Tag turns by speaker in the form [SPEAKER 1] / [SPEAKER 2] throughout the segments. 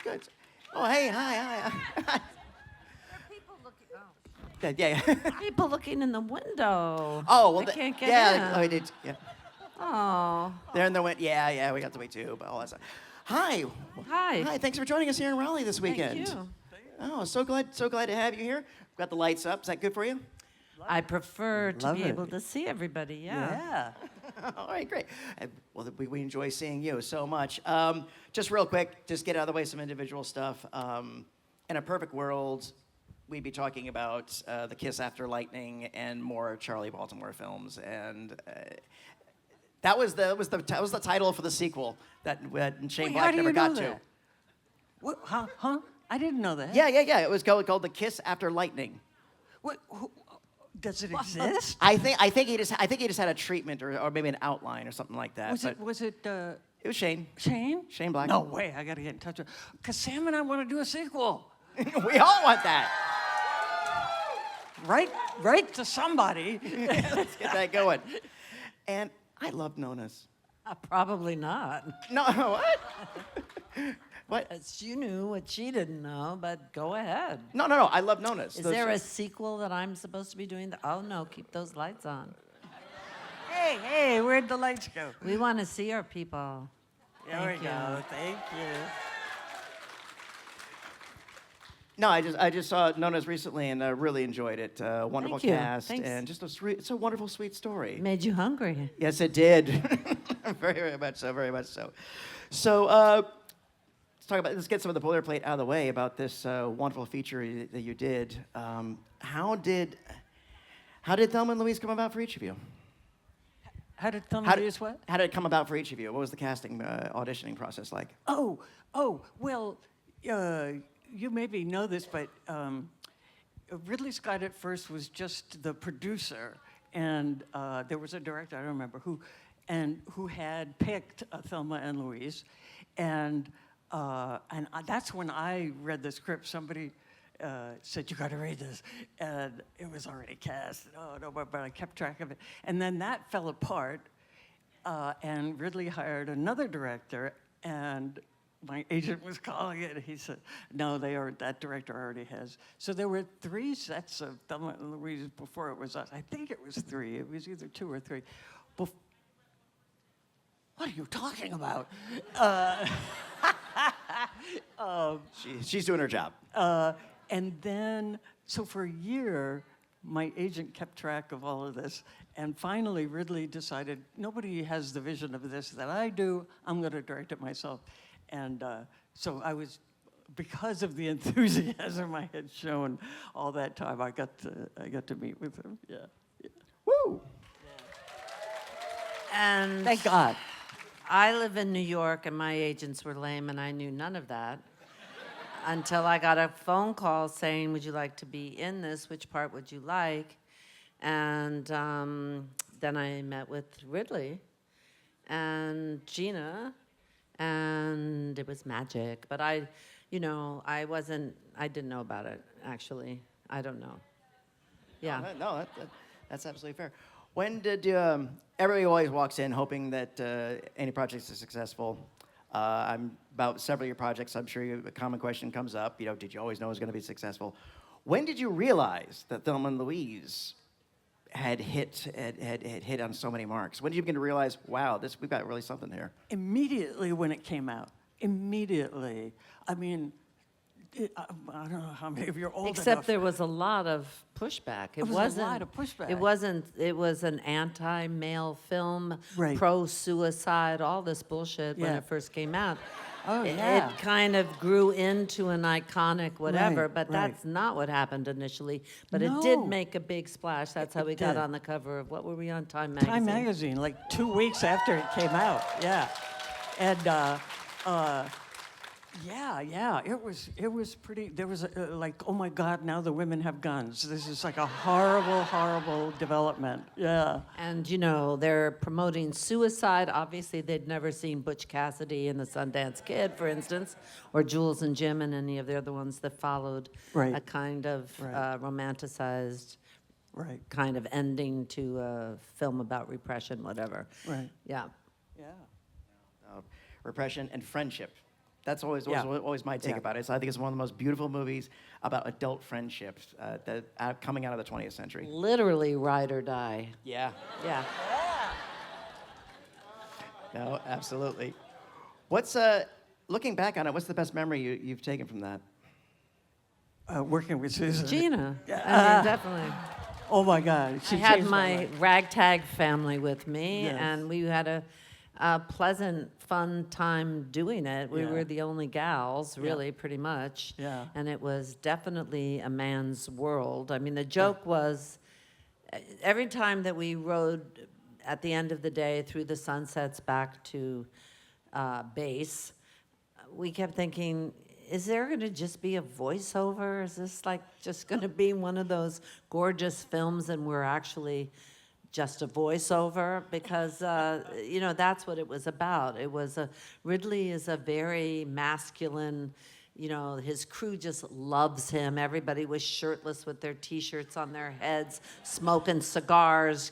[SPEAKER 1] That's good. Oh, hey, hi.
[SPEAKER 2] People looking.
[SPEAKER 1] Yeah.
[SPEAKER 2] People looking in the window.
[SPEAKER 1] Oh, well,
[SPEAKER 2] they can't get
[SPEAKER 1] yeah.
[SPEAKER 2] in.
[SPEAKER 1] Oh, did. Yeah.
[SPEAKER 2] Oh.
[SPEAKER 1] They're in the wind. Yeah. We got the way too, but all that stuff. Hi.
[SPEAKER 2] Hi.
[SPEAKER 1] Hi. Thanks for joining us here in Raleigh this weekend.
[SPEAKER 2] Thank you.
[SPEAKER 1] Oh, so glad to have you here. We've got the lights up. Is that good for you?
[SPEAKER 2] I prefer to
[SPEAKER 3] Love
[SPEAKER 2] be
[SPEAKER 3] it.
[SPEAKER 2] able to see everybody. Yeah.
[SPEAKER 1] All right, great. Well, we enjoy seeing you so much. Just real quick, just get out of the way some individual stuff. In a perfect world, we'd be talking about The Kiss After Lightning and more Charlie Baltimore films, and that was the title for the sequel that Shane
[SPEAKER 3] Wait,
[SPEAKER 1] Black
[SPEAKER 3] how do
[SPEAKER 1] never
[SPEAKER 3] you
[SPEAKER 1] got
[SPEAKER 3] know
[SPEAKER 1] to.
[SPEAKER 3] that? What? Huh? I didn't know that.
[SPEAKER 1] Yeah. It was called The Kiss After Lightning.
[SPEAKER 3] What? Does it exist?
[SPEAKER 1] I think he just had a treatment or maybe an outline or something like that.
[SPEAKER 3] Was it
[SPEAKER 1] It was Shane.
[SPEAKER 3] Shane?
[SPEAKER 1] Shane Black.
[SPEAKER 3] No way. I got to get in touch with. Cause Sam and I want to do a sequel.
[SPEAKER 1] We all want that.
[SPEAKER 3] Right to somebody.
[SPEAKER 1] Let's get that going. And I love Nona's.
[SPEAKER 2] Probably not.
[SPEAKER 1] No, what? What?
[SPEAKER 2] You knew what she didn't know, but go ahead.
[SPEAKER 1] No. I love Nona's.
[SPEAKER 2] Is there a sequel that I'm supposed to be doing? Oh, no, keep those lights on.
[SPEAKER 3] Hey, where'd the lights go?
[SPEAKER 2] We want to see our people.
[SPEAKER 3] There we go. Thank you.
[SPEAKER 1] No, I just saw Nona's recently and really enjoyed it. Wonderful
[SPEAKER 2] Thank you.
[SPEAKER 1] cast
[SPEAKER 2] Thanks.
[SPEAKER 1] and just it's a wonderful, sweet story.
[SPEAKER 2] Made you hungry.
[SPEAKER 1] Yes, it did. Very, very much so. Very much so. So. Let's get some of the boilerplate out of the way about this wonderful feature that you did. How did Thelma and Louise come about for each of you?
[SPEAKER 3] How did Thelma Louise what?
[SPEAKER 1] How did it come about for each of you? What was the casting auditioning process like?
[SPEAKER 3] Well, you maybe know this, but Ridley Scott at first was just the producer, and there was a director, I don't remember who had picked Thelma and Louise, and that's when I read the script. Somebody said, "You got to read this," and it was already cast. Oh no, but I kept track of it, and then that fell apart, and Ridley hired another director, and my agent was calling it. And he said, "No, that director already has." So there were 3 sets of Thelma and Louise before it was us. I think it was 3. It was either 2 or 3. What are you talking about?
[SPEAKER 1] She's doing her job.
[SPEAKER 3] And then, so for a year, my agent kept track of all of this. And finally, Ridley decided, nobody has the vision of this that I do. I'm going to direct it myself. And so I was, because of the enthusiasm I had shown all that time, I got to meet with him. Yeah.
[SPEAKER 1] Woo!
[SPEAKER 2] And
[SPEAKER 3] Thank God.
[SPEAKER 2] I live in New York, and my agents were lame, and I knew none of that until I got a phone call saying, "Would you like to be in this? Which part would you like?" And then I met with Ridley and Geena, and it was magic. But I didn't know about it, actually. I don't know. Yeah.
[SPEAKER 1] No, that's absolutely fair. When did everybody always walks in hoping that any projects are successful? I'm about several of your projects. I'm sure a common question comes up. Did you always know it was going to be successful? When did you realize that Thelma and Louise had hit on so many marks? When did you begin to realize, wow, we've got really something here?
[SPEAKER 3] Immediately when it came out. Immediately. I mean, I don't know how many of you are old
[SPEAKER 2] Except
[SPEAKER 3] enough.
[SPEAKER 2] there was a lot of pushback.
[SPEAKER 3] There was a lot of pushback.
[SPEAKER 2] It was an anti-male film,
[SPEAKER 3] Right.
[SPEAKER 2] pro-suicide, all this bullshit when
[SPEAKER 3] Yeah.
[SPEAKER 2] it first came out.
[SPEAKER 3] Oh,
[SPEAKER 2] It
[SPEAKER 3] yeah.
[SPEAKER 2] kind of grew into an iconic whatever,
[SPEAKER 3] Right,
[SPEAKER 2] but
[SPEAKER 3] right.
[SPEAKER 2] that's not what happened initially. But it
[SPEAKER 3] No.
[SPEAKER 2] did make a big splash. That's how we got
[SPEAKER 3] did.
[SPEAKER 2] on the cover of, what were we on, Time Magazine?
[SPEAKER 3] Time Magazine, like 2 weeks after it came out. Yeah. And yeah, it was pretty, there was like, oh my God, now the women have guns. This is like a horrible, horrible development. Yeah.
[SPEAKER 2] And, they're promoting suicide. Obviously, they'd never seen Butch Cassidy and the Sundance Kid, for instance, or Jules and Jim and any of the other ones that followed
[SPEAKER 3] Right.
[SPEAKER 2] a kind of
[SPEAKER 3] Right.
[SPEAKER 2] romanticized
[SPEAKER 3] Right.
[SPEAKER 2] kind of ending to a film about repression, whatever.
[SPEAKER 3] Right.
[SPEAKER 2] Yeah.
[SPEAKER 3] Yeah.
[SPEAKER 1] Repression and friendship. That's always my take about it. So I think it's one of the most beautiful movies about adult friendships coming out of the 20th century.
[SPEAKER 2] Literally ride or die.
[SPEAKER 1] Yeah.
[SPEAKER 2] Yeah.
[SPEAKER 1] No, absolutely. What's looking back on it? What's the best memory you've taken from that?
[SPEAKER 3] Working with Susan.
[SPEAKER 2] Geena. I mean, definitely.
[SPEAKER 3] Oh my God. She
[SPEAKER 2] I had
[SPEAKER 3] changed
[SPEAKER 2] my
[SPEAKER 3] life.
[SPEAKER 2] ragtag family with me,
[SPEAKER 3] Yes.
[SPEAKER 2] and we had a pleasant, fun time doing it. We
[SPEAKER 3] Yeah.
[SPEAKER 2] were the only gals, really, pretty much.
[SPEAKER 3] Yeah.
[SPEAKER 2] And it was definitely a man's world. I mean, the joke was every time that we rode at the end of the day through the sunsets back to base, we kept thinking, is there going to just be a voiceover? Is this like just going to be one of those gorgeous films and we're actually just a voiceover? Because, that's what it was about. Ridley is a very masculine, his crew just loves him. Everybody was shirtless with their T-shirts on their heads, smoking cigars,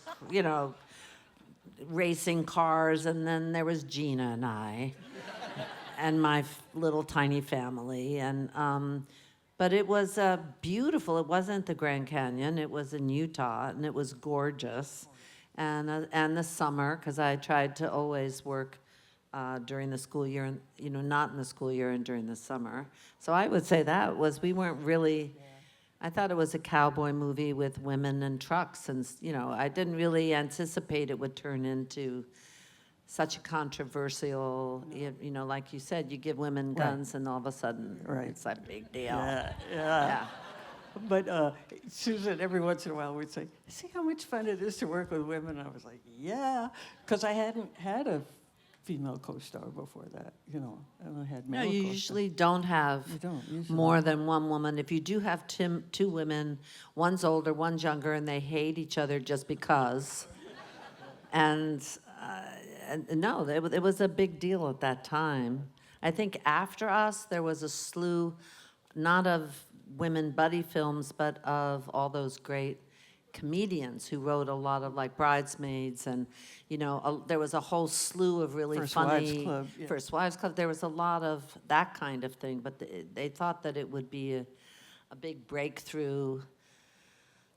[SPEAKER 2] racing cars. And then there was Geena and I. And my little tiny family, but it was beautiful. It wasn't the Grand Canyon. It was in Utah, and it was gorgeous, and the summer, because I tried to always work during the school year, and not in the school year and during the summer. So I would say we weren't really. I thought it was a cowboy movie with women and trucks, and I didn't really anticipate it would turn into such a controversial, like you said, you give women guns and all of a sudden it's a big deal.
[SPEAKER 3] Yeah. But Susan, every once in a while, would say, see how much fun it is to work with women? I was like, yeah, because I hadn't had a female co-star before that, I only had male
[SPEAKER 2] No, you
[SPEAKER 3] co-stars.
[SPEAKER 2] usually don't have more than one woman. If you do have two women, one's older, one's younger, and they hate each other just because. And no, it was a big deal at that time. I think after us, there was a slew, not of women buddy films, but of all those great comedians who wrote a lot of like Bridesmaids, and there was a whole slew of really
[SPEAKER 3] First
[SPEAKER 2] funny
[SPEAKER 3] Wives Club, yeah.
[SPEAKER 2] First Wives Club. There was a lot of that kind of thing, but they thought that it would be a big breakthrough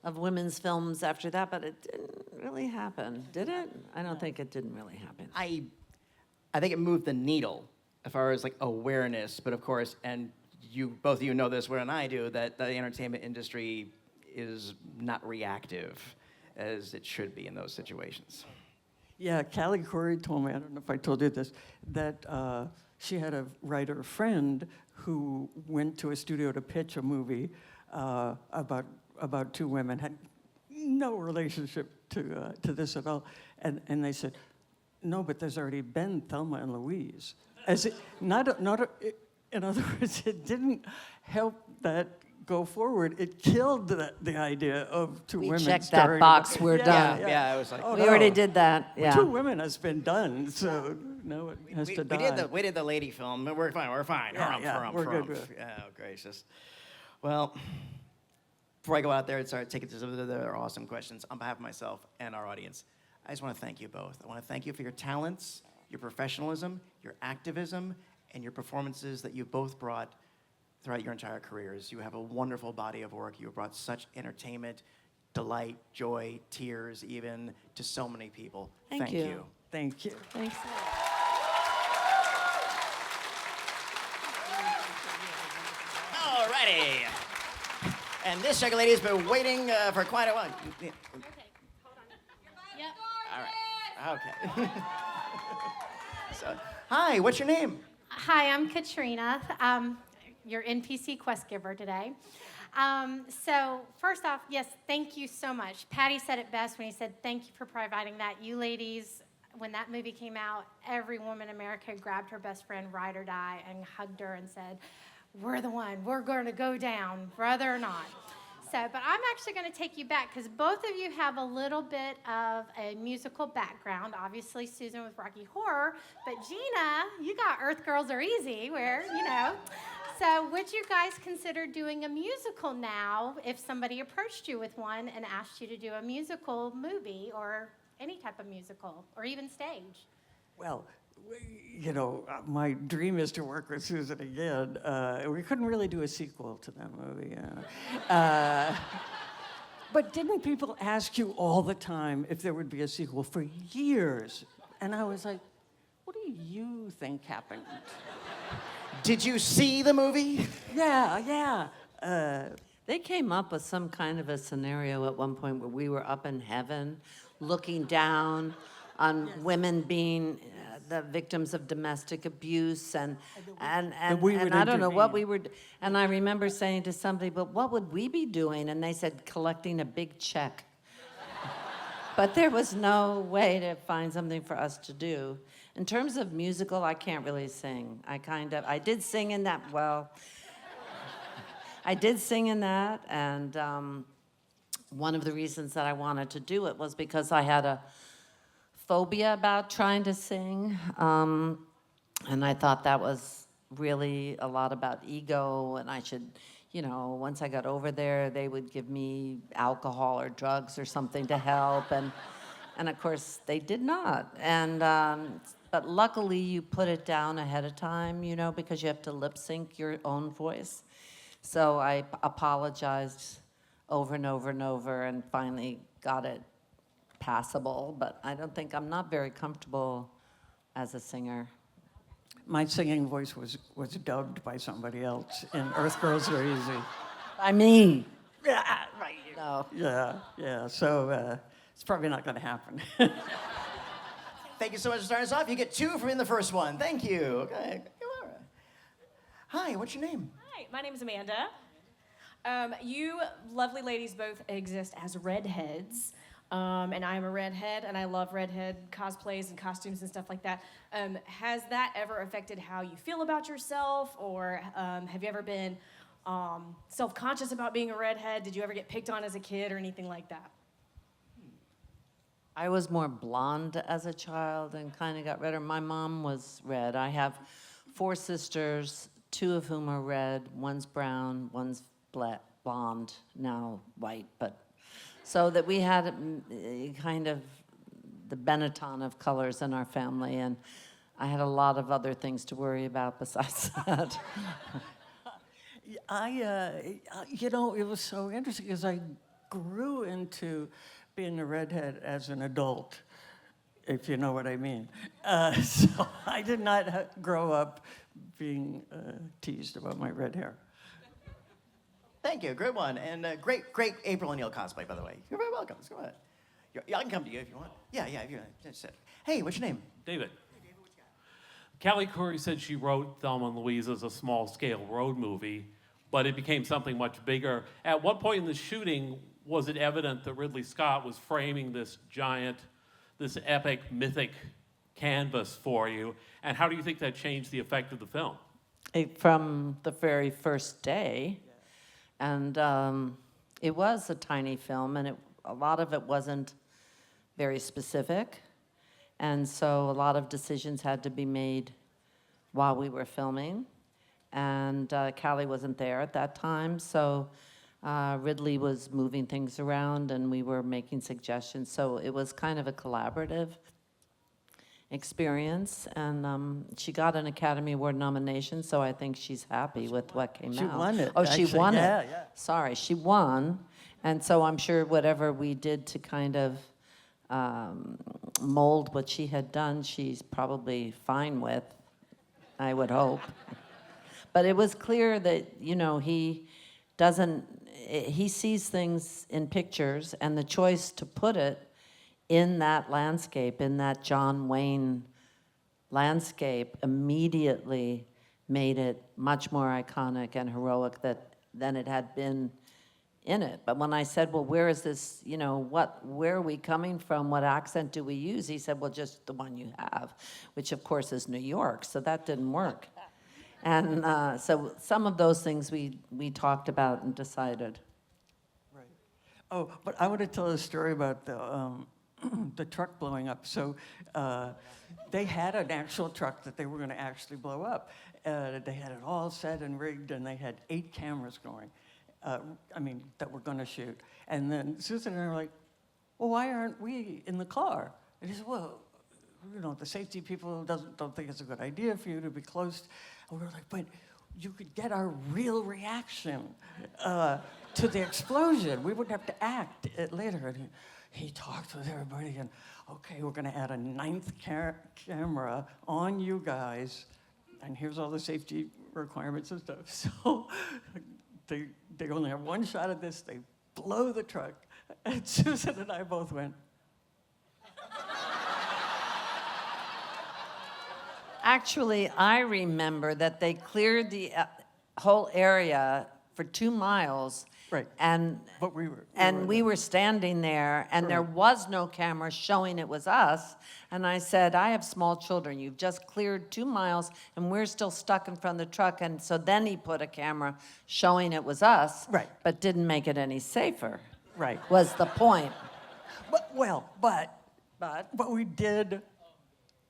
[SPEAKER 2] of women's films after that, but it didn't really happen, did it? I don't think it didn't really happen.
[SPEAKER 1] I think it moved the needle as far as like awareness, but of course, and both of you know this more than I do, that the entertainment industry is not reactive as it should be in those situations.
[SPEAKER 3] Yeah, Callie Corey told me, I don't know if I told you this, that she had a writer friend who went to a studio to pitch a movie about two women, had no relationship to this at all, and they said, no, but there's already been Thelma and Louise. In other words, it didn't help that go forward. It killed the idea of two women
[SPEAKER 2] checked
[SPEAKER 3] starring.
[SPEAKER 2] that box. We're done.
[SPEAKER 1] Yeah, I was like,
[SPEAKER 2] We already did that.
[SPEAKER 3] Well,
[SPEAKER 2] Yeah.
[SPEAKER 3] two women has been done, so no, it has to die.
[SPEAKER 1] we did the lady film, but we're fine.
[SPEAKER 3] Yeah, we're good with it.
[SPEAKER 1] Oh, gracious. Well, before I go out there and start taking some of the awesome questions, on behalf of myself and our audience, I just want to thank you both. I want to thank you for your talents, your professionalism, your activism, and your performances that you both brought throughout your entire careers. You have a wonderful body of work. You have brought such entertainment, delight, joy, tears even, to so many people.
[SPEAKER 2] Thank you.
[SPEAKER 3] Thank you.
[SPEAKER 2] Thanks.
[SPEAKER 1] Alrighty. And this young lady has been waiting for quite a while.
[SPEAKER 4] Okay, hold on. Yep.
[SPEAKER 1] All right. Okay. So, hi, what's your name?
[SPEAKER 4] Hi, I'm Katrina, your NPC quest giver today. So first off, yes, thank you so much. Patty said it best when he said, thank you for providing that. You ladies, when that movie came out, every woman in America grabbed her best friend, Ride or Die, and hugged her and said, we're the one, we're going to go down, brother or not. So, but I'm actually going to take you back because both of you have a little bit of a musical background. Obviously, Susan with Rocky Horror, but Geena, you got Earth Girls Are Easy, where, So would you guys consider doing a musical now if somebody approached you with one and asked you to do a musical movie or any type of musical or even stage?
[SPEAKER 3] Well, you know, my dream is to work with Susan again. We couldn't really do a sequel to that movie. But didn't people ask you all the time if there would be a sequel for years? And I was like, what do you think happened?
[SPEAKER 1] Did you see the movie?
[SPEAKER 3] Yeah.
[SPEAKER 2] They came up with some kind of a scenario at one point where we were up in heaven looking down on women being the victims of domestic abuse and
[SPEAKER 3] we would
[SPEAKER 2] I don't know what
[SPEAKER 3] intervene.
[SPEAKER 2] we were, and I remember saying to somebody, but what would we be doing? And they said, collecting a big check. But there was no way to find something for us to do. In terms of musical, I can't really sing. I did sing in that, I did sing in that, and one of the reasons that I wanted to do it was because I had a phobia about trying to sing, and I thought that was really a lot about ego, and I should, you know, once I got over there, they would give me alcohol or drugs or something to help, and of course they did not, and but luckily you put it down ahead of time, you know, because you have to lip sync your own voice. So I apologized over and over and over, and finally got it passable, but I'm not very comfortable as a singer.
[SPEAKER 3] My singing voice was dubbed by somebody else in Earth Girls Are Easy.
[SPEAKER 2] By me.
[SPEAKER 3] Yeah, right.
[SPEAKER 2] No.
[SPEAKER 3] Yeah. So it's probably not going to happen.
[SPEAKER 1] Thank you so much for starting us off. You get 2 for being the first one. Thank you. Okay. Hi, what's your name?
[SPEAKER 5] Hi, my name is Amanda. You lovely ladies both exist as redheads, and I'm a redhead, and I love redhead cosplays and costumes and stuff like that. Has that ever affected how you feel about yourself, or have you ever been self-conscious about being a redhead? Did you ever get picked on as a kid or anything like that?
[SPEAKER 2] I was more blonde as a child and kind of got redder. My mom was red. I have 4 sisters, 2 of whom are red. One's brown, one's blonde, now white. But so that we had kind of the Benetton of colors in our family, and I had a lot of other things to worry about besides that.
[SPEAKER 3] You know, it was so interesting because I grew into being a redhead as an adult, if you know what I mean. So I did not grow up being teased about my red hair.
[SPEAKER 1] Thank you. Great one. And great April O'Neil cosplay, by the way. You're very welcome. Let's go ahead. I can come to you if you want. Yeah, if you want. Just sit. Hey, what's your name?
[SPEAKER 6] David. Callie Curry said she wrote Thelma Louise as a small-scale road movie, but it became something much bigger. At what point in the shooting was it evident that Ridley Scott was framing this giant, this epic, mythic canvas for you? And how do you think that changed the effect of the film?
[SPEAKER 2] From the very first day, and it was a tiny film, and a lot of it wasn't very specific, and so a lot of decisions had to be made while we were filming, and Callie wasn't there at that time, so Ridley was moving things around, and we were making suggestions, so it was kind of a collaborative experience, and she got an Academy Award nomination, so I think she's happy with what came out.
[SPEAKER 3] She won it,
[SPEAKER 2] Oh, she
[SPEAKER 3] actually.
[SPEAKER 2] won it.
[SPEAKER 3] Yeah.
[SPEAKER 2] Sorry, she won, and so I'm sure whatever we did to kind of mold what she had done, she's probably fine with, I would hope. But it was clear that, you know, he sees things in pictures, and the choice to put it in that landscape, in that John Wayne landscape, immediately made it much more iconic and heroic than it had been in it. But when I said, well, where is this, you know, where are we coming from? What accent do we use? He said, well, just the one you have, which of course is New York, so that didn't work. And so some of those things we talked about and decided.
[SPEAKER 3] Right. Oh, but I want to tell a story about the truck blowing up. So they had an actual truck that they were going to actually blow up. They had it all set and rigged, and they had 8 cameras going. That were going to shoot. And then Susan and I were like, well, why aren't we in the car? And he said, well, the safety people don't think it's a good idea for you to be close. And we were like, but you could get our real reaction to the explosion. We wouldn't have to act it later. And he talked with everybody, and okay, we're gonna add a 9th camera on you guys, and here's all the safety requirements and stuff. So they only have one shot of this. They blow the truck, and Susan and I both went.
[SPEAKER 2] Actually, I remember that they cleared the whole area for 2 miles.
[SPEAKER 3] Right.
[SPEAKER 2] And
[SPEAKER 3] But we were
[SPEAKER 2] we were standing there, and there was no camera showing it was us. And I said, I have small children. You've just cleared 2 miles, and we're still stuck in front of the truck. And so then he put a camera showing it was us,
[SPEAKER 3] Right.
[SPEAKER 2] but didn't make it any safer.
[SPEAKER 3] Right.
[SPEAKER 2] Was the point.
[SPEAKER 3] But we did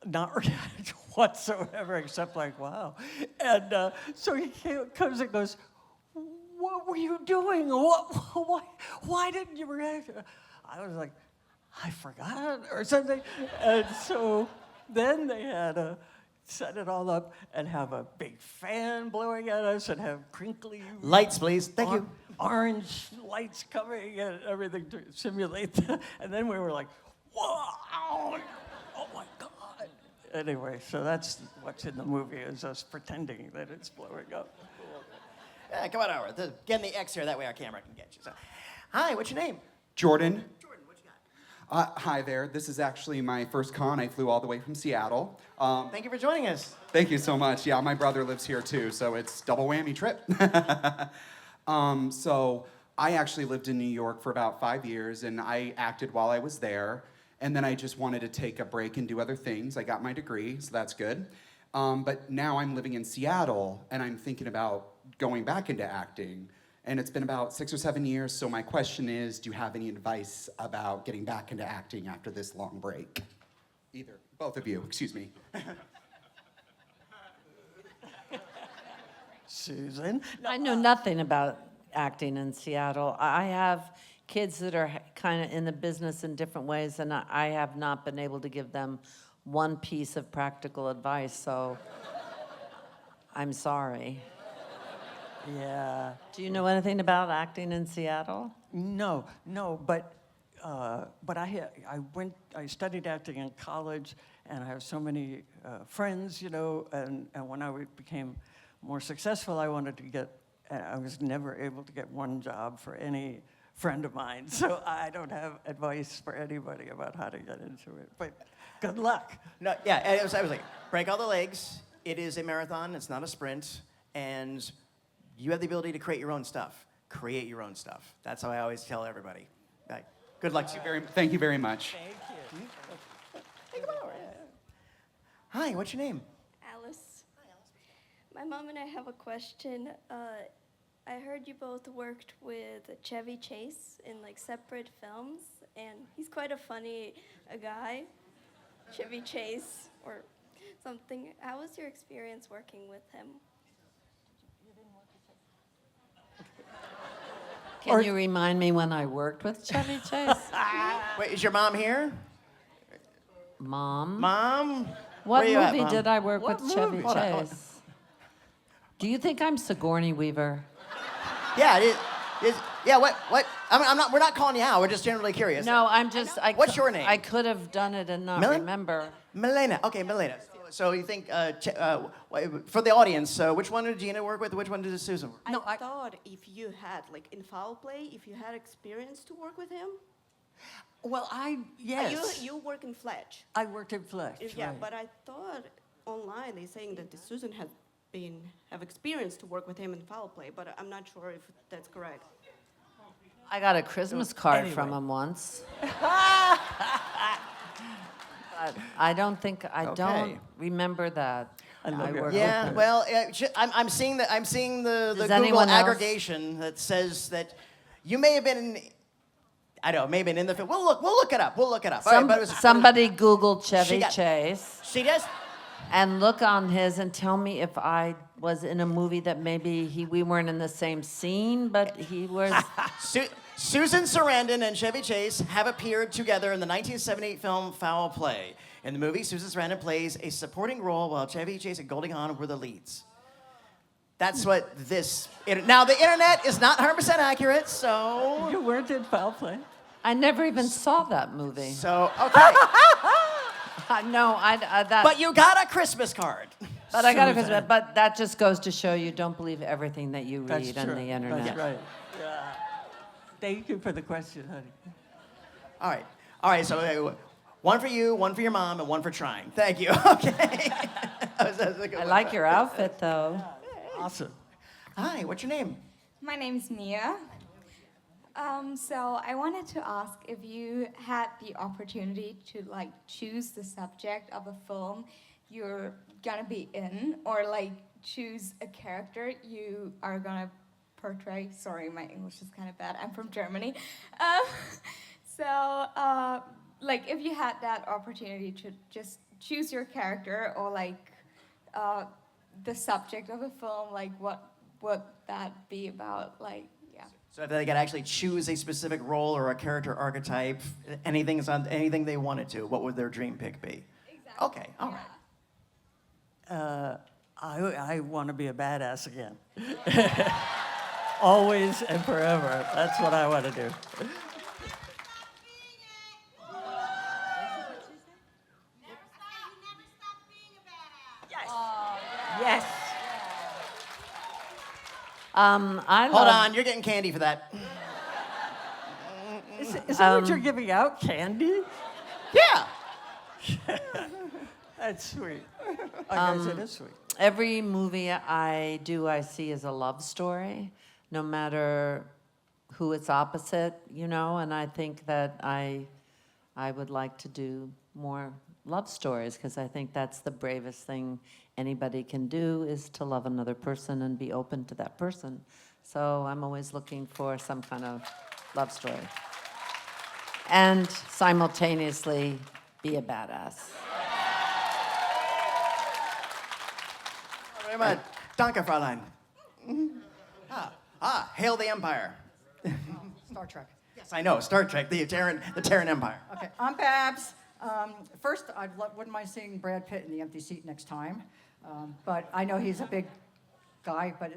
[SPEAKER 3] not react whatsoever, except like, wow. And so he comes and goes, what were you doing? Why didn't you react? I was like, I forgot or something. And so then they had to set it all up and have a big fan blowing at us and have crinkly
[SPEAKER 1] Lights, please. Thank you.
[SPEAKER 3] orange lights coming and everything to simulate that. And then we were like, wow, oh my God. Anyway, so that's what's in the movie, is us pretending that it's blowing up.
[SPEAKER 1] Yeah, come on over. Get in the X here, that way our camera can get you. So, hi, what's your name?
[SPEAKER 7] Jordan.
[SPEAKER 1] Jordan, what you got?
[SPEAKER 7] Hi there. This is actually my first con. I flew all the way from Seattle.
[SPEAKER 1] Thank you for joining us.
[SPEAKER 7] Thank you so much. Yeah, my brother lives here too, so it's double whammy trip. So I actually lived in New York for about 5 years, and I acted while I was there. And then I just wanted to take a break and do other things. I got my degree, so that's good. But now I'm living in Seattle, and I'm thinking about going back into acting. And it's been about 6 or 7 years, so my question is, do you have any advice about getting back into acting after this long break? Either, both of you, excuse me.
[SPEAKER 3] Susan?
[SPEAKER 2] I know nothing about acting in Seattle. I have kids that are kind of in the business in different ways, and I have not been able to give them one piece of practical advice, so I'm sorry.
[SPEAKER 3] Yeah.
[SPEAKER 2] Do you know anything about acting in Seattle?
[SPEAKER 3] No, but I studied acting in college, and I have so many friends, and when I became more successful, I wanted to get, I was never able to get one job for any friend of mine, so I don't have advice for anybody about how to get into it, but good luck.
[SPEAKER 1] No, yeah, and I was like, break all the legs. It is a marathon, it's not a sprint, and you have the ability to create your own stuff. Create your own stuff. That's how I always tell everybody. Right. Good luck to you.
[SPEAKER 7] Thank you very much.
[SPEAKER 3] Thank you.
[SPEAKER 1] Hey, come on over. Hi, what's your name?
[SPEAKER 8] Alice. My mom and I have a question. I heard you both worked with Chevy Chase in separate films, and he's quite a funny guy, Chevy Chase or something. How was your experience working with him?
[SPEAKER 2] Can you remind me when I worked with Chevy Chase?
[SPEAKER 1] Wait, is your mom here?
[SPEAKER 2] Mom?
[SPEAKER 1] Mom?
[SPEAKER 2] What
[SPEAKER 1] Where you at,
[SPEAKER 2] movie
[SPEAKER 1] Mom?
[SPEAKER 2] did I work
[SPEAKER 3] What
[SPEAKER 2] with Chevy
[SPEAKER 3] movie?
[SPEAKER 1] Hold on, hold
[SPEAKER 2] Chase? Do you think I'm Sigourney Weaver?
[SPEAKER 1] Yeah, it is. Yeah, what? I'm not. We're not calling you out. We're just generally curious.
[SPEAKER 2] No, I'm just.
[SPEAKER 1] What's your name?
[SPEAKER 2] I could have done it and not
[SPEAKER 1] Millen?
[SPEAKER 2] remember.
[SPEAKER 1] Milena. Okay, Milena. So you think, for the audience, which one did Geena work with? Which one did Susan work with?
[SPEAKER 9] I thought if you had, in foul play, if you had experience to work with him,
[SPEAKER 3] Well, yes.
[SPEAKER 9] you work in Fletch.
[SPEAKER 3] I worked in Fletch.
[SPEAKER 9] Yeah,
[SPEAKER 3] right.
[SPEAKER 9] but I thought online they're saying that the Susan have experience to work with him in foul play, but I'm not sure if that's correct.
[SPEAKER 2] I got a Christmas card from
[SPEAKER 3] Anyway.
[SPEAKER 2] him once. But I don't think I
[SPEAKER 1] Okay.
[SPEAKER 2] don't remember that.
[SPEAKER 3] I love your
[SPEAKER 2] worked
[SPEAKER 1] Yeah,
[SPEAKER 2] with him.
[SPEAKER 1] well, I'm seeing the
[SPEAKER 2] Does
[SPEAKER 1] Google
[SPEAKER 2] anyone else?
[SPEAKER 1] aggregation that says that you may have been in. I don't know, maybe in the film. We'll look it up. We'll look it up. All right, but it was,
[SPEAKER 2] Somebody Googled Chevy
[SPEAKER 1] got-
[SPEAKER 2] Chase
[SPEAKER 1] She does.
[SPEAKER 2] and look on his and tell me if I was in a movie that maybe we weren't in the same scene, but he was.
[SPEAKER 1] Susan Sarandon and Chevy Chase have appeared together in the 1978 film Foul Play. In the movie, Susan Sarandon plays a supporting role while Chevy Chase and Goldie Hawn were the leads. That's what this... Now, the internet is not 100% accurate, so...
[SPEAKER 3] You weren't in Foul Play?
[SPEAKER 2] I never even saw that movie.
[SPEAKER 1] So, okay.
[SPEAKER 2] No, that.
[SPEAKER 1] But you got a Christmas card.
[SPEAKER 2] But I got a Christmas. But that just goes to show you don't believe everything that you
[SPEAKER 3] That's
[SPEAKER 2] read on
[SPEAKER 3] true.
[SPEAKER 2] the internet.
[SPEAKER 3] That's right. Yeah. Thank you for the question, honey.
[SPEAKER 1] All right, so one for you, one for your mom, and one for trying. Thank you. Okay.
[SPEAKER 2] I like your outfit, though.
[SPEAKER 3] Awesome.
[SPEAKER 1] Hi, what's your name?
[SPEAKER 10] My name's Mia. So I wanted to ask if you had the opportunity to like choose the subject of a film you're gonna be in, or like choose a character you are gonna portray. Sorry, my English is kind of bad. I'm from Germany. Like if you had that opportunity to just choose your character or like the subject of a film, like what would that be about? Like, yeah.
[SPEAKER 1] So if they could actually choose a specific role or a character archetype, anything they wanted to, what would their dream pick be?
[SPEAKER 10] Exactly.
[SPEAKER 1] Okay, all right.
[SPEAKER 3] I want to be a badass again. Always and forever. That's what I want to do.
[SPEAKER 2] Yes.
[SPEAKER 1] Hold on, you're getting candy for that.
[SPEAKER 3] Is that what you're giving out, candy?
[SPEAKER 1] Yeah.
[SPEAKER 3] That's sweet. I guess it is sweet.
[SPEAKER 2] Every movie I do, I see as a love story, no matter who it's opposite, you know, and I think that I would like to do more love stories because I think that's the bravest thing anybody can do is to love another person and be open to that person. So I'm always looking for some kind of love story. And simultaneously be a badass.
[SPEAKER 1] Very much. Danke, Fräulein. Hail the Empire.
[SPEAKER 11] Star Trek.
[SPEAKER 1] Yes, I know, Star Trek, the Terran Empire.
[SPEAKER 11] Okay, I'm Babs. First, wouldn't mind seeing Brad Pitt in the empty seat next time, but I know he's a big guy. But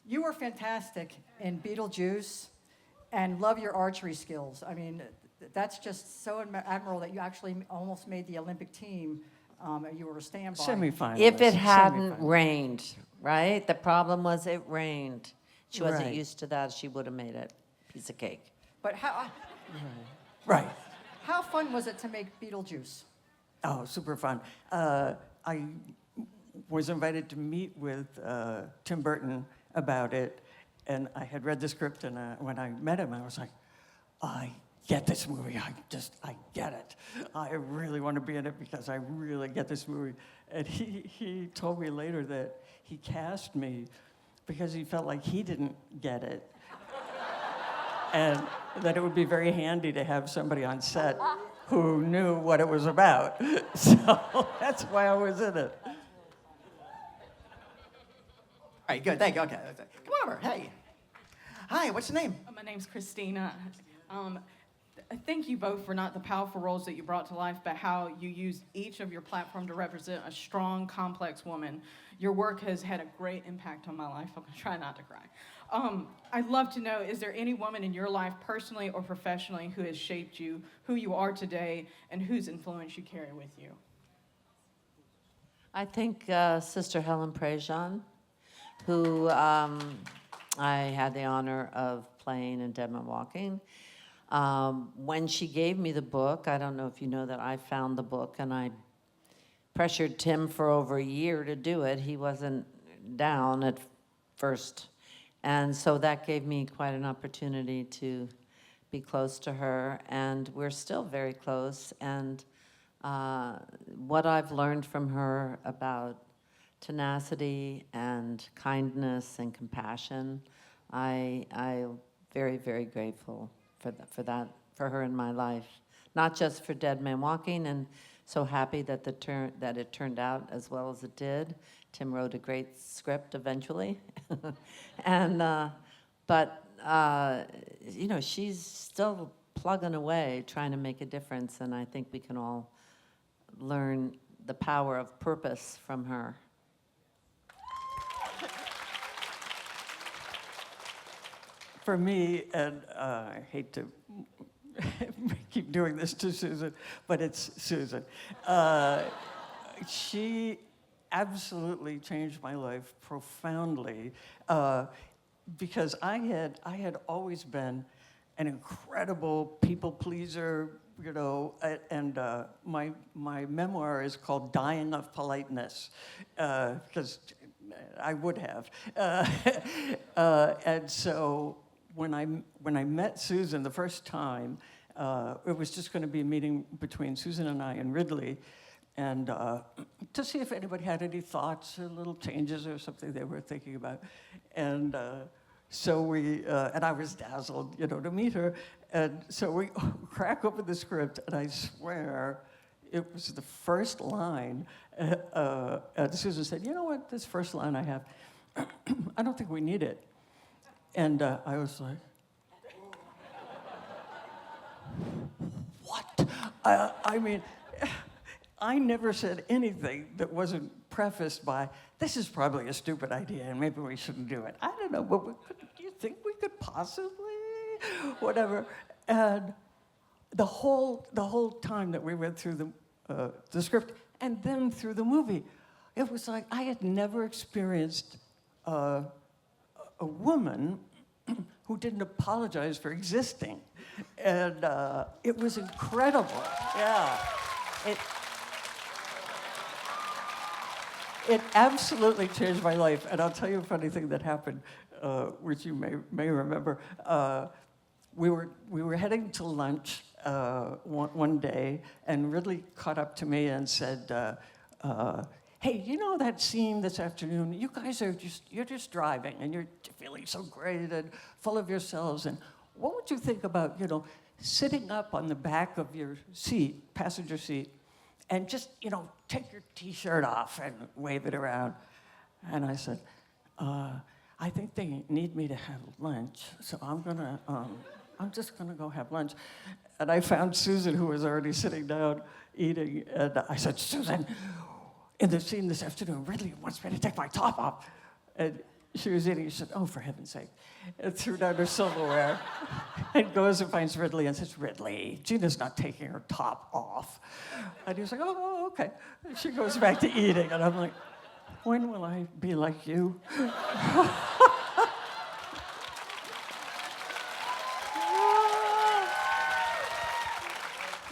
[SPEAKER 11] you were fantastic in Beetlejuice, and love your archery skills. I mean, that's just so admirable that you actually almost made the Olympic team. You were a standby.
[SPEAKER 3] Semifinalist.
[SPEAKER 2] If it hadn't
[SPEAKER 3] Semifinalist.
[SPEAKER 2] rained, right? The problem was it rained. She wasn't
[SPEAKER 3] Right.
[SPEAKER 2] used to that. She would have made it piece of cake.
[SPEAKER 11] But
[SPEAKER 3] Right.
[SPEAKER 11] how fun was it to make Beetlejuice?
[SPEAKER 3] Oh, super fun. I was invited to meet with Tim Burton about it, and I had read the script, and when I met him, I was like, I get this movie. I get it. I really want to be in it because I really get this movie. And he told me later that he cast me because he felt like he didn't get it. And that it would be very handy to have somebody on set who knew what it was about. So that's why I was in it.
[SPEAKER 1] All right, good, thank you, okay. Come over, hey. Hi, what's your name?
[SPEAKER 12] My name's Christina. Thank you both for not the powerful roles that you brought to life, but how you used each of your platform to represent a strong, complex woman. Your work has had a great impact on my life. I'm gonna try not to cry. I'd love to know, is there any woman in your life, personally or professionally, who has shaped you, who you are today, and whose influence you carry with you?
[SPEAKER 2] I think Sister Helen Prejean, who I had the honor of playing in Dead Man Walking. When she gave me the book, I don't know if you know that I found the book, and I pressured Tim for over a year to do it. He wasn't down at first. And so that gave me quite an opportunity to be close to her, and we're still very close. And what I've learned from her about tenacity and kindness and compassion, I'm very, very grateful for her in my life. Not just for Dead Man Walking, and so happy that it turned out as well as it did. Tim wrote a great script eventually, and but you know, she's still plugging away, trying to make a difference, and I think we can all learn the power of purpose from her.
[SPEAKER 3] For me, and I hate to keep doing this to Susan, but it's Susan. She absolutely changed my life profoundly because I had always been an incredible people pleaser, you know, and my memoir is called "Dying of Politeness," because I would have, and so. When I met Susan the first time, it was just going to be a meeting between Susan and I and Ridley, and to see if anybody had any thoughts or little changes or something they were thinking about. And so we, and I was dazzled, you know, to meet her. And so we crack open the script, and I swear it was the first line. And Susan said, "You know what, this first line I have, I don't think we need it." And I was like, what? I mean, I never said anything that wasn't prefaced by, this is probably a stupid idea and maybe we shouldn't do it. I don't know, but do you think we could possibly? Whatever. And the whole time that we went through the script and then through the movie, it was like I had never experienced a woman who didn't apologize for existing. And it was incredible. Yeah. It absolutely changed my life. And I'll tell you a funny thing that happened, which you may remember. We were heading to lunch one day, and Ridley caught up to me and said, hey, you know that scene this afternoon? You guys you're just driving and you're feeling so great and full of yourselves. And what would you think about, you know, sitting up on the back of your seat, passenger seat, and just, you know, take your T-shirt off and wave it around? And I said, I think they need me to have lunch, so I'm just gonna go have lunch. And I found Susan, who was already sitting down eating, and I said, Susan, in the scene this afternoon, Ridley wants me to take my top off. And she was eating. She said, oh, for heaven's sake. And threw down her silverware and goes and finds Ridley and says, Ridley, Gina's not taking her top off. And he was like, oh, okay. And she goes back to eating. And I'm like, when will I be like you?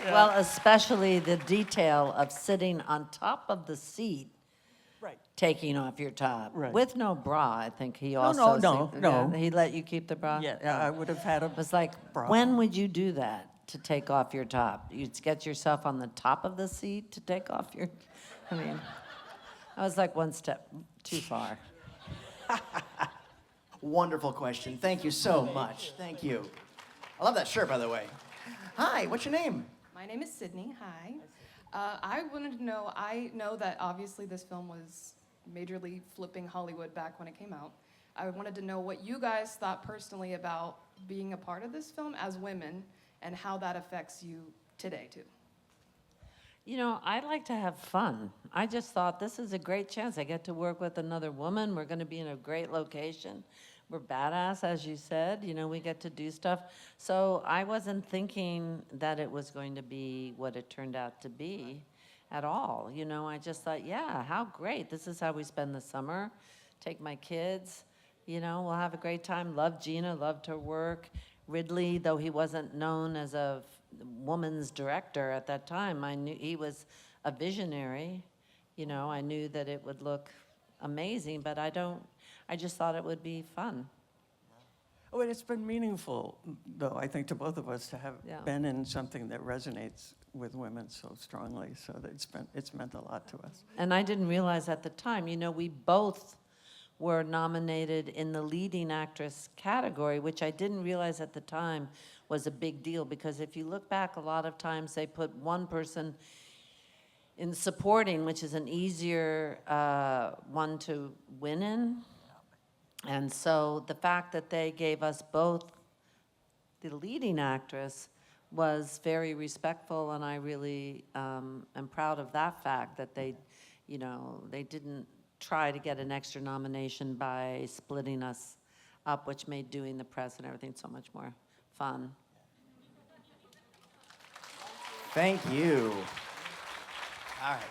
[SPEAKER 2] Well, especially the detail of sitting on top of the seat,
[SPEAKER 3] Right.
[SPEAKER 2] taking off your top.
[SPEAKER 3] Right.
[SPEAKER 2] With no bra, I think he
[SPEAKER 3] No,
[SPEAKER 2] also...
[SPEAKER 3] no.
[SPEAKER 2] Yeah, he let you keep the bra?
[SPEAKER 3] Yeah, I would have had a
[SPEAKER 2] It was like,
[SPEAKER 3] bra.
[SPEAKER 2] when would you do that, to take off your top? You'd get yourself on the top of the seat to take off your... I mean, I was like one step too far.
[SPEAKER 1] Wonderful question. Thank you so much. Thank you. I love that shirt, by the way. Hi, what's your name?
[SPEAKER 13] My name is Sydney. Hi. I wanted to know, I know that obviously this film was majorly flipping Hollywood back when it came out. I wanted to know what you guys thought personally about being a part of this film as women and how that affects you today, too.
[SPEAKER 2] You know, I like to have fun. I just thought this is a great chance. I get to work with another woman. We're going to be in a great location. We're badass, as you said. You know, we get to do stuff. So I wasn't thinking that it was going to be what it turned out to be at all. You know, I just thought, yeah, how great. This is how we spend the summer. Take my kids. You know, we'll have a great time. Loved Geena, loved her work. Ridley, though he wasn't known as a woman's director at that time, I knew he was a visionary. You know, I knew that it would look amazing, but I just thought it would be fun.
[SPEAKER 3] Oh, and it's been meaningful, though, I think, to both of us to have been in something that resonates with women so strongly. So that it's meant a lot to us.
[SPEAKER 2] And I didn't realize at the time, you know, we both were nominated in the leading actress category, which I didn't realize at the time was a big deal, because if you look back, a lot of times they put one person in supporting, which is an easier one to win in. And so the fact that they gave us both the leading actress was very respectful, and I really am proud of that fact that they, you know, they didn't try to get an extra nomination by splitting us up, which made doing the press and everything so much more fun.
[SPEAKER 1] Thank you. All right.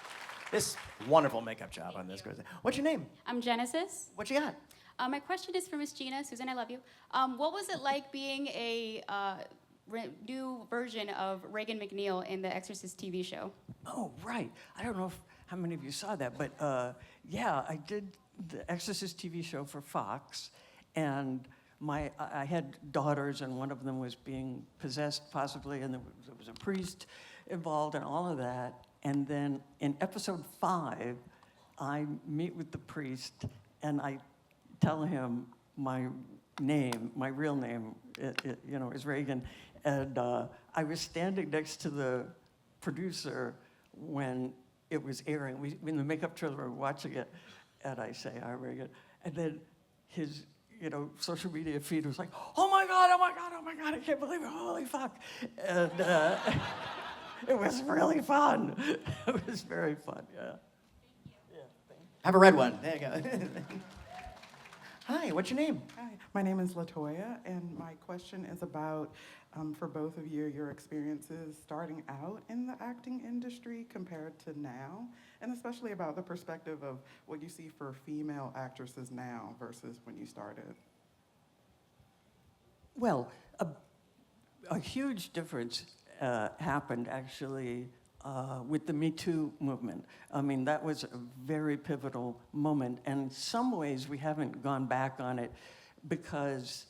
[SPEAKER 1] This wonderful makeup job on this girl. What's your name?
[SPEAKER 14] I'm Genesis.
[SPEAKER 1] What you got?
[SPEAKER 14] My question is for Miss Geena. Susan, I love you. What was it like being a new version of Regan MacNeil in the Exorcist TV show?
[SPEAKER 3] Oh, right. I don't know how many of you saw that, but yeah, I did the Exorcist TV show for Fox, and I had daughters, and one of them was being possessed possibly, and there was a priest involved and all of that. And then in episode 5, I meet with the priest, and I tell him my name, my real name, you know, is Regan. And I was standing next to the producer when it was airing. We in the makeup trailer, we were watching it, and I say, "Hi, Regan." And then his, you know, social media feed was like, "Oh my God, oh my God, oh my God, I can't believe it, holy fuck." And it was really fun. It was very fun, yeah.
[SPEAKER 1] Have a red one. There you go. Hi, what's your name?
[SPEAKER 15] Hi, my name is LaToya, and my question is about, for both of you, your experiences starting out in the acting industry compared to now, and especially about the perspective of what you see for female actresses now versus when you started.
[SPEAKER 3] Well, a huge difference happened actually with the Me Too movement. I mean, that was a very pivotal moment, and in some ways we haven't gone back on it because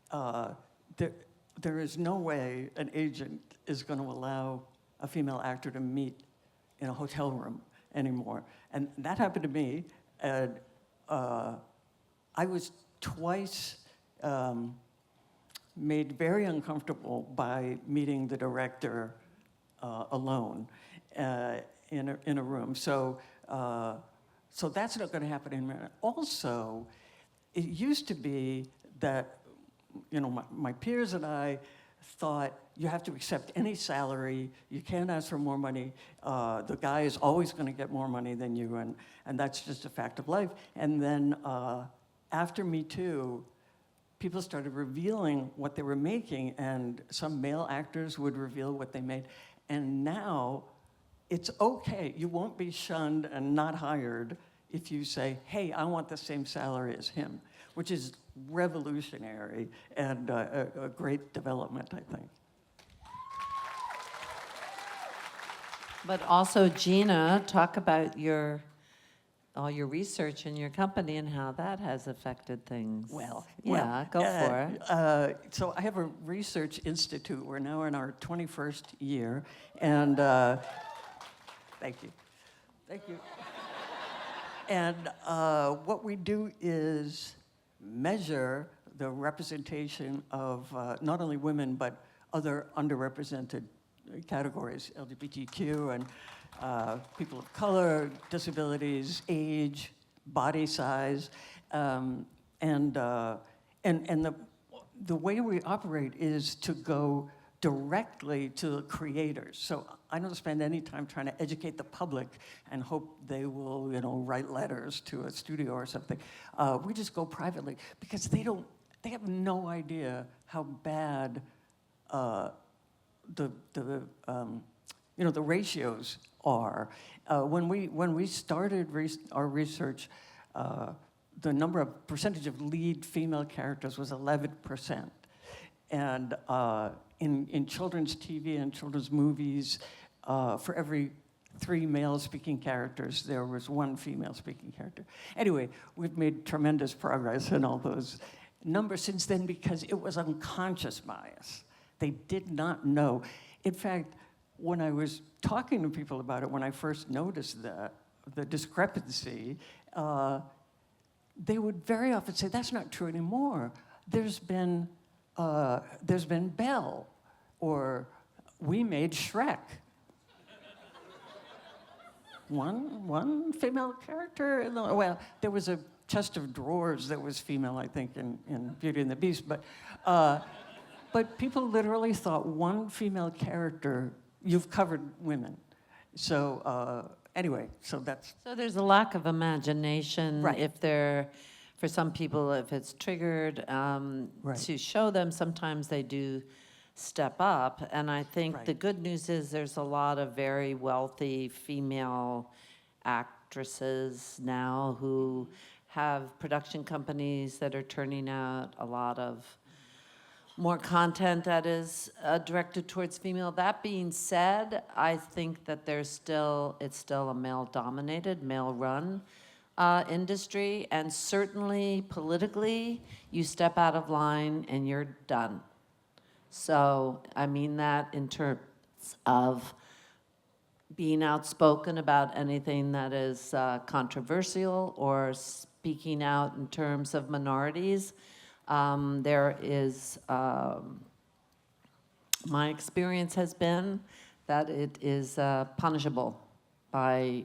[SPEAKER 3] there is no way an agent is going to allow a female actor to meet in a hotel room anymore. And that happened to me, and I was twice made very uncomfortable by meeting the director alone in a room. So that's not going to happen in America. Also, it used to be that, you know, my peers and I thought you have to accept any salary. You can't ask for more money. The guy is always going to get more money than you, and that's just a fact of life. And then after Me Too, people started revealing what they were making, and some male actors would reveal what they made. And now it's okay. You won't be shunned and not hired if you say, "Hey, I want the same salary as him," which is revolutionary and a great development, I think.
[SPEAKER 2] But also, Geena, talk about all your research in your company and how that has affected things. Go for it.
[SPEAKER 3] So I have a research institute. We're now in our 21st year, and thank you. And what we do is measure the representation of not only women, but other underrepresented categories, LGBTQ and people of color, disabilities, age, body size, and the way we operate is to go directly to the creators. So I don't spend any time trying to educate the public and hope they will, you know, write letters to a studio or something. We just go privately because they have no idea how bad the ratios are. When we started our research, the percentage of lead female characters was 11%. And in children's TV and children's movies, for every 3 male-speaking characters, there was 1 female-speaking character. Anyway, we've made tremendous progress in all those numbers since then because it was unconscious bias. They did not know. In fact, when I was talking to people about it, when I first noticed the discrepancy, they would very often say, "That's not true anymore. There's been Belle," or "We made Shrek." One female character. Well, there was chest of drawers that was female, I think, in Beauty and the Beast. But people literally thought one female character, you've covered women. So anyway, so that's...
[SPEAKER 2] So there's a lack of imagination.
[SPEAKER 3] Right.
[SPEAKER 2] If they're, for some people, if it's triggered
[SPEAKER 3] Right.
[SPEAKER 2] to show them, sometimes they do step up. And I think
[SPEAKER 3] Right.
[SPEAKER 2] the good news is there's a lot of very wealthy female actresses now who have production companies that are turning out a lot of more content that is directed towards female. That being said, I think that it's still a male-dominated, male-run industry, and certainly politically, you step out of line and you're done. So I mean that in terms of being outspoken about anything that is controversial or speaking out in terms of minorities. There is, my experience has been that it is punishable by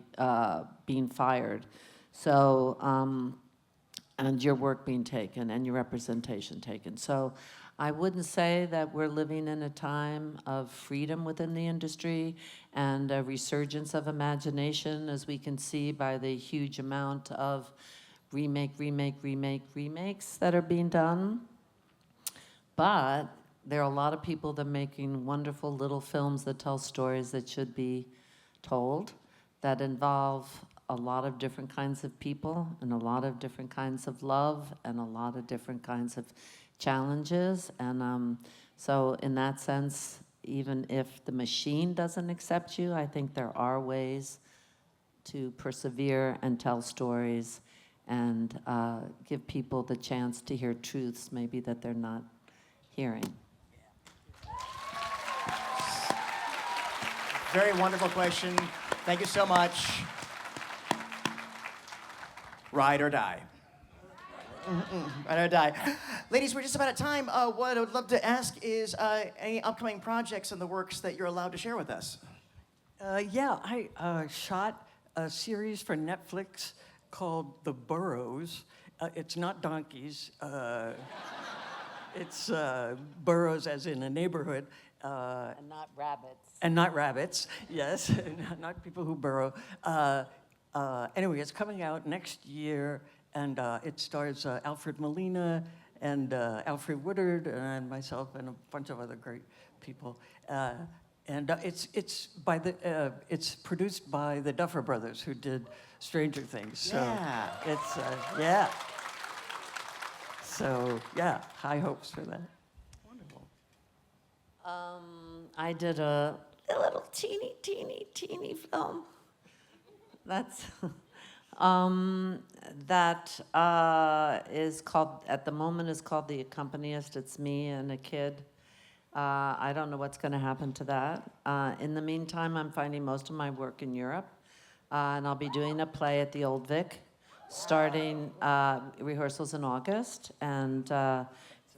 [SPEAKER 2] being fired. So, and your work being taken and your representation taken. So I wouldn't say that we're living in a time of freedom within the industry and a resurgence of imagination, as we can see by the huge amount of remakes that are being done. But there are a lot of people that are making wonderful little films that tell stories that should be told, that involve a lot of different kinds of people and a lot of different kinds of love and a lot of different kinds of challenges. And so in that sense, even if the machine doesn't accept you, I think there are ways to persevere and tell stories and give people the chance to hear truths maybe that they're not hearing.
[SPEAKER 1] Very wonderful question. Thank you so much. Ride or die. Ride or die. Ladies, we're just about at time. What I would love to ask is any upcoming projects in the works that you're allowed to share with us?
[SPEAKER 3] Yeah, I shot a series for Netflix called The Burrows. It's not donkeys. It's burrows as in a neighborhood.
[SPEAKER 2] And not rabbits.
[SPEAKER 3] And not rabbits, yes. Not people who burrow. Anyway, it's coming out next year, and it stars Alfred Molina and Alfred Woodard and myself and a bunch of other great people. And it's produced by the Duffer Brothers, who did Stranger Things. So
[SPEAKER 1] Yeah.
[SPEAKER 3] it's yeah. So yeah, high hopes for that.
[SPEAKER 1] Wonderful.
[SPEAKER 2] I did a little teeny film. That's that is called, at the moment, is called The Accompanist. It's me and a kid. I don't know what's going to happen to that. In the meantime, I'm finding most of my work in Europe, and I'll be doing a play at the Old Vic, starting rehearsals in August and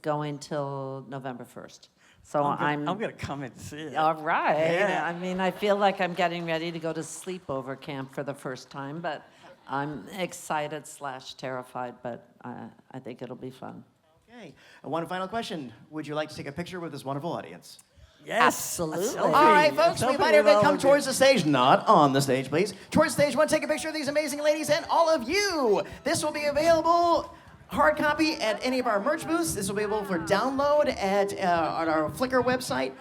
[SPEAKER 2] going till November 1st. So
[SPEAKER 3] I'm gonna come and see it.
[SPEAKER 2] All right.
[SPEAKER 3] Yeah.
[SPEAKER 2] I mean, I feel like I'm getting ready to go to sleepover camp for the first time, but I'm excited / terrified, but I think it'll be fun.
[SPEAKER 1] Okay. And one final question. Would you like to take a picture with this wonderful audience?
[SPEAKER 3] Yes.
[SPEAKER 2] Absolutely.
[SPEAKER 1] All right, folks, we
[SPEAKER 3] Selfie
[SPEAKER 1] invite everybody
[SPEAKER 3] with
[SPEAKER 1] to
[SPEAKER 3] all
[SPEAKER 1] come
[SPEAKER 3] of you.
[SPEAKER 1] towards the stage. Not on the stage, please. Towards the stage. Want to take a picture of these amazing ladies and all of you. This will be available hard copy at any of our merch booths. This will be available for download at on our Flickr website.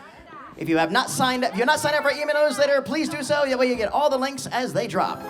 [SPEAKER 1] If you have not signed up, if you're not signed up for our email newsletter, please do so. That way you get all the links as they drop.